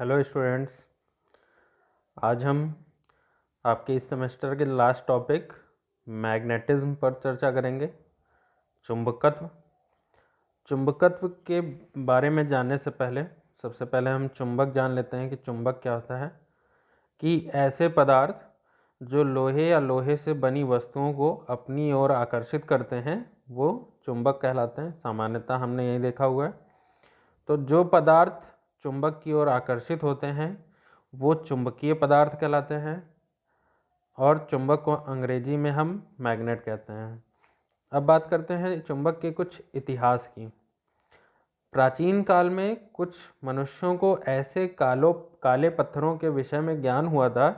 Hello students. आज हम आपके इस सेमेस्टर के लास्ट टॉपिक मैग्नेटिज्म पर चर्चा करेंगे। चुंबकत्व के बारे में जानने से पहले सबसे पहले हम चुंबक जान लेते हैं कि चुंबक क्या होता है। कि ऐसे पदार्थ जो लोहे या लोहे से बनी वस्तुओं को अपनी ओर आकर्षित करते हैं वो चुंबक कहलाते हैं। सामान्यतः हमने यही देखा हुआ है। तो जो पदार्थ चुंबक की ओर आकर्षित होते हैं वो चुंबकीय पदार्थ कहलाते हैं और चुंबक को अंग्रेजी में हम मैग्नेट कहते हैं। अब बात करते हैं चुंबक के कुछ इतिहास की। प्राचीन काल में कुछ मनुष्यों को ऐसे काले पत्थरों के विषय में ज्ञान हुआ था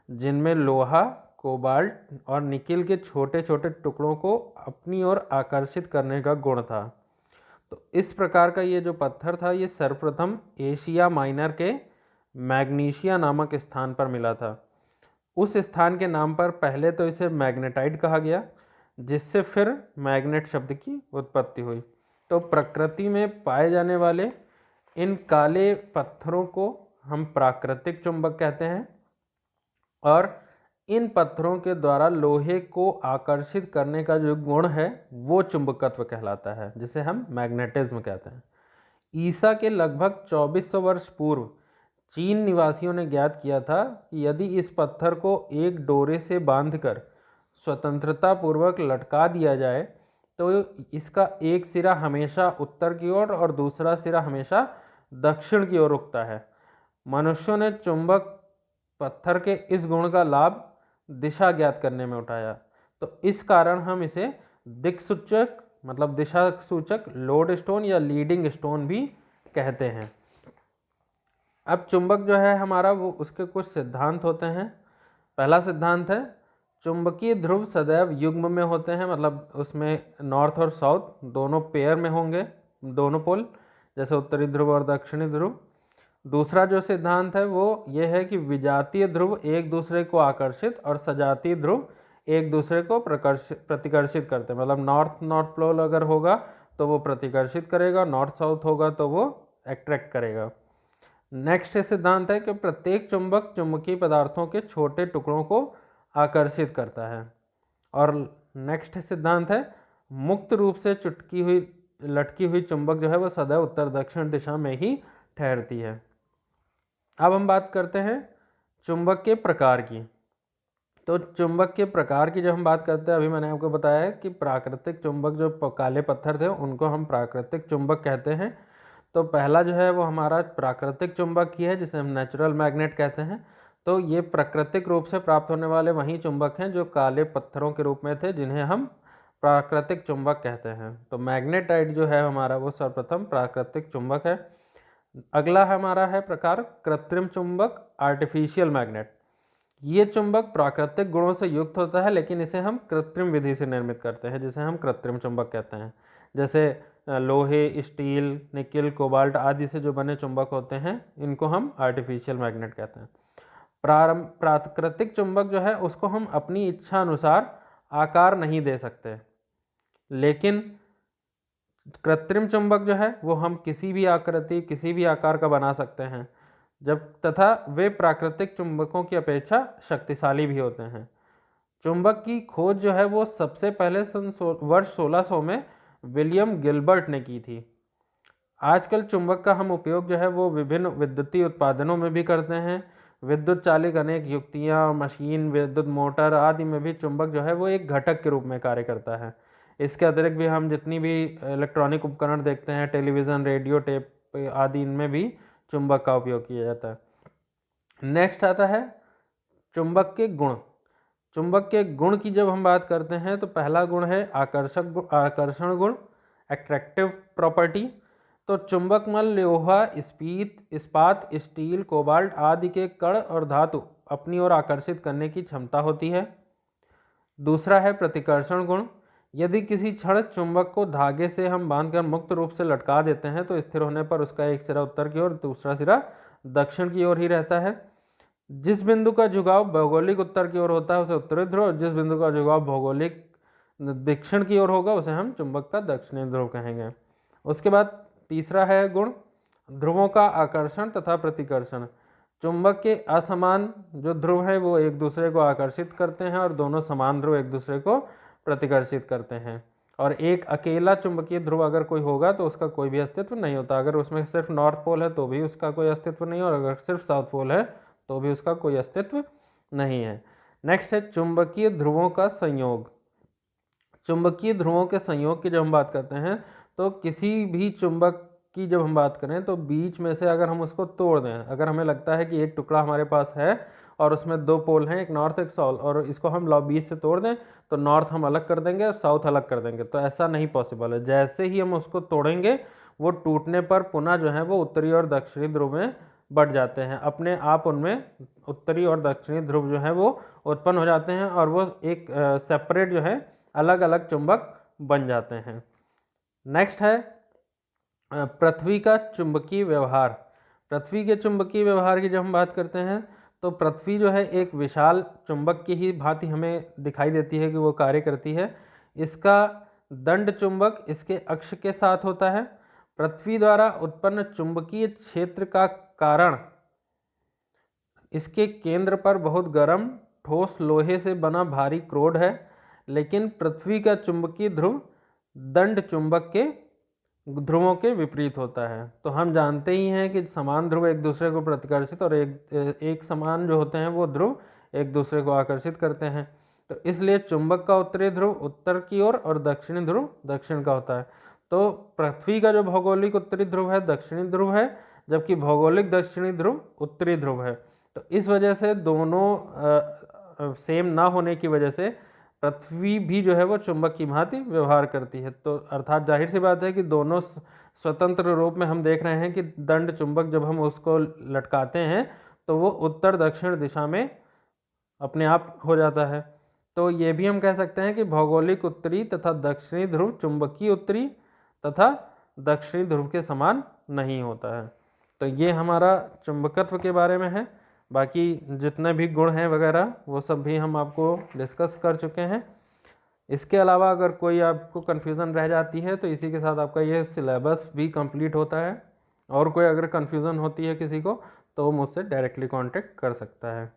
जिनमें लोहा, कोबाल्ट और निकिल के छोटे छोटे टुकड़ों को अपनी ओर आकर्षित करने का गुण था। तो इस प्रकार का ये जो पत्थर था ये सर्वप्रथम एशिया माइनर के मैग्नीशिया नामक स्थान पर मिला था। उस स्थान के नाम पर पहले तो इसे मैग्नेटाइट कहा गया, जिससे फिर मैग्नेट शब्द की उत्पत्ति हुई। तो प्रकृति में पाए जाने वाले इन काले पत्थरों को हम प्राकृतिक चुंबक कहते हैं और इन पत्थरों के द्वारा लोहे को आकर्षित करने का जो गुण है वो चुंबकत्व कहलाता है, जिसे हम मैग्नेटिज्म कहते हैं। ईसा के लगभग 2400 वर्ष पूर्व चीन निवासियों ने ज्ञात किया था कि यदि इस पत्थर को एक डोरे से बांधकर स्वतंत्रता पूर्वक लटका दिया जाए तो इसका एक सिरा हमेशा उत्तर की ओर और दूसरा सिरा हमेशा दक्षिण की ओर उगता है। मनुष्यों ने चुंबक पत्थर के इस गुण का लाभ दिशा ज्ञात करने में उठाया। तो इस कारण हम इसे दिक्सूचक मतलब दिशा सूचक लोड स्टोन या लीडिंग स्टोन भी कहते हैं। अब चुंबक जो है हमारा वो उसके कुछ सिद्धांत होते हैं। पहला सिद्धांत है चुंबकीय ध्रुव सदैव युग्म में होते हैं, मतलब उसमें नॉर्थ और साउथ दोनों पेयर में होंगे, दोनों पोल, जैसे उत्तरी ध्रुव और दक्षिणी ध्रुव। दूसरा जो सिद्धांत है वो ये है कि विजातीय ध्रुव एक दूसरे को आकर्षित और सजातीय ध्रुव एक दूसरे को प्रतिकर्षित करते हैं। मतलब नॉर्थ नॉर्थ पोल अगर होगा तो वो प्रतिकर्षित करेगा, नॉर्थ साउथ होगा तो वो अट्रैक्ट करेगा। नेक्स्ट सिद्धांत है कि प्रत्येक चुंबक चुंबकीय पदार्थों के छोटे टुकड़ों को आकर्षित करता है। और नेक्स्ट सिद्धांत है मुक्त रूप से लटकी हुई चुंबक जो है वो सदैव उत्तर दक्षिण दिशा में ही ठहरती है। अब हम बात करते हैं चुंबक के प्रकार की। तो चुंबक के प्रकार की जब हम बात करते हैं, अभी मैंने आपको बताया है कि प्राकृतिक चुंबक जो काले पत्थर थे उनको हम प्राकृतिक चुंबक कहते हैं। तो पहला जो है वो हमारा प्राकृतिक चुंबक ही है जिसे हम नेचुरल मैग्नेट कहते हैं। तो ये प्राकृतिक रूप से प्राप्त होने वाले वही चुंबक हैं जो काले पत्थरों के रूप में थे, जिन्हें हम प्राकृतिक चुंबक कहते हैं। तो मैग्नेटाइट जो है हमारा वो सर्वप्रथम प्राकृतिक चुंबक है। अगला हमारा है प्रकार कृत्रिम चुंबक, आर्टिफिशियल मैग्नेट। ये चुंबक प्राकृतिक गुणों से युक्त होता है लेकिन इसे हम कृत्रिम विधि से निर्मित करते हैं, जिसे हम कृत्रिम चुंबक कहते हैं। जैसे लोहे, स्टील, निकिल, कोबाल्ट आदि से जो बने चुंबक होते हैं इनको हम आर्टिफिशियल मैग्नेट कहते हैं। प्राकृतिक चुंबक जो है उसको हम अपनी इच्छा अनुसार आकार नहीं दे सकते, लेकिन कृत्रिम चुंबक जो है वो हम किसी भी आकृति किसी भी आकार का बना सकते हैं, तथा वे प्राकृतिक चुंबकों की अपेक्षा शक्तिशाली भी होते हैं। चुंबक की खोज जो है वो सबसे पहले वर्ष 1600 में विलियम गिलबर्ट ने की थी। आजकल चुंबक का हम उपयोग जो है वो विभिन्न विद्युतीय उत्पादनों में भी करते हैं। विद्युत चालित अनेक युक्तियाँ, मशीन, विद्युत मोटर आदि में भी चुंबक जो है वो एक घटक के रूप में कार्य करता है। इसके अतिरिक्त भी हम जितनी भी इलेक्ट्रॉनिक उपकरण देखते हैं, टेलीविज़न, रेडियो, टेप आदि, इनमें भी चुंबक का उपयोग किया जाता है। नेक्स्ट आता है चुंबक के गुण। चुंबक के गुण की जब हम बात करते हैं तो पहला गुण है आकर्षण गुण, अट्रैक्टिव प्रॉपर्टी। तो चुंबक में लोहा, इस्पात, स्टील, कोबाल्ट आदि के कण और धातु अपनी ओर आकर्षित करने की क्षमता होती है। दूसरा है प्रतिकर्षण गुण। यदि किसी क्षण चुंबक को धागे से हम बांधकर मुक्त रूप से लटका देते हैं तो स्थिर होने पर उसका एक सिरा उत्तर की ओर दूसरा सिरा दक्षिण की ओर ही रहता है। जिस बिंदु का झुकाव भौगोलिक उत्तर की ओर होता है उसे उत्तरी ध्रुव, और जिस बिंदु का झुकाव भौगोलिक दक्षिण की ओर होगा उसे हम चुंबक का दक्षिणी ध्रुव कहेंगे। उसके बाद तीसरा है गुण ध्रुवों का आकर्षण तथा प्रतिकर्षण। चुंबक के असमान जो ध्रुव है वो एक दूसरे को आकर्षित करते हैं और दोनों समान ध्रुव एक दूसरे को प्रतिकर्षित करते हैं। और एक अकेला चुंबकीय ध्रुव अगर कोई होगा तो उसका कोई भी अस्तित्व नहीं होता। अगर उसमें सिर्फ नॉर्थ पोल है तो भी उसका कोई अस्तित्व नहीं, और अगर सिर्फ साउथ पोल है तो भी उसका कोई अस्तित्व नहीं है। नेक्स्ट है चुंबकीय ध्रुवों का संयोग। चुंबकीय ध्रुवों के संयोग की जब हम बात करते हैं तो किसी भी चुंबक की जब हम बात करें तो बीच में से अगर हम उसको तोड़ दें, अगर हमें लगता है कि एक टुकड़ा हमारे पास है और उसमें दो पोल हैं, एक नॉर्थ एक साउथ, और इसको हम बीच से तोड़ दें तो नॉर्थ हम अलग कर देंगे और साउथ अलग कर देंगे, तो ऐसा नहीं पॉसिबल है। जैसे ही हम उसको तोड़ेंगे वो टूटने पर पुनः जो है वो उत्तरी और दक्षिणी ध्रुव में बढ़ जाते हैं, अपने आप उनमें उत्तरी और दक्षिणी ध्रुव जो है वो उत्पन्न हो जाते हैं और वो एक सेपरेट जो है अलग अलग चुंबक बन जाते हैं। नेक्स्ट है पृथ्वी का चुंबकीय व्यवहार। पृथ्वी के चुंबकीय व्यवहार की जब हम बात करते हैं तो पृथ्वी जो है एक विशाल चुंबक की ही भांति हमें दिखाई देती है कि वो कार्य करती है। इसका दंड चुंबक इसके अक्ष के साथ होता है। पृथ्वी द्वारा उत्पन्न चुंबकीय क्षेत्र का कारण इसके केंद्र पर बहुत गर्म ठोस लोहे से बना भारी क्रोड है, लेकिन पृथ्वी का चुंबकीय ध्रुव दंड चुंबक के ध्रुवों के विपरीत होता है। तो हम जानते ही हैं कि समान ध्रुव एक दूसरे को प्रतिकर्षित और एक समान जो होते हैं वो ध्रुव एक दूसरे को आकर्षित करते हैं। तो इसलिए चुंबक का उत्तरी ध्रुव उत्तर की ओर और दक्षिणी ध्रुव दक्षिण का होता है। तो पृथ्वी का जो भौगोलिक उत्तरी ध्रुव है दक्षिणी ध्रुव है, जबकि भौगोलिक दक्षिणी ध्रुव उत्तरी ध्रुव है। तो इस वजह से दोनों सेम ना होने की वजह से पृथ्वी भी जो है वो चुंबक की भांति व्यवहार करती है। तो अर्थात जाहिर सी बात है कि दोनों स्वतंत्र रूप में हम देख रहे हैं कि दंड चुंबक जब हम उसको लटकाते हैं तो वो उत्तर दक्षिण दिशा में अपने आप हो जाता है। तो ये भी हम कह सकते हैं कि भौगोलिक उत्तरी तथा दक्षिणी ध्रुव चुंबकीय उत्तरी तथा दक्षिणी ध्रुव के समान नहीं होता है। तो ये हमारा चुंबकत्व के बारे में है। बाकी जितने भी गुण हैं वगैरह वो सब भी हम आपको डिस्कस कर चुके हैं। इसके अलावा अगर कोई आपको कन्फ्यूज़न रह जाती है तो इसी के साथ आपका ये सिलेबस भी कंप्लीट होता है, और कोई अगर कन्फ्यूज़न होती है किसी को तो वो मुझसे डायरेक्टली कांटेक्ट कर सकता है।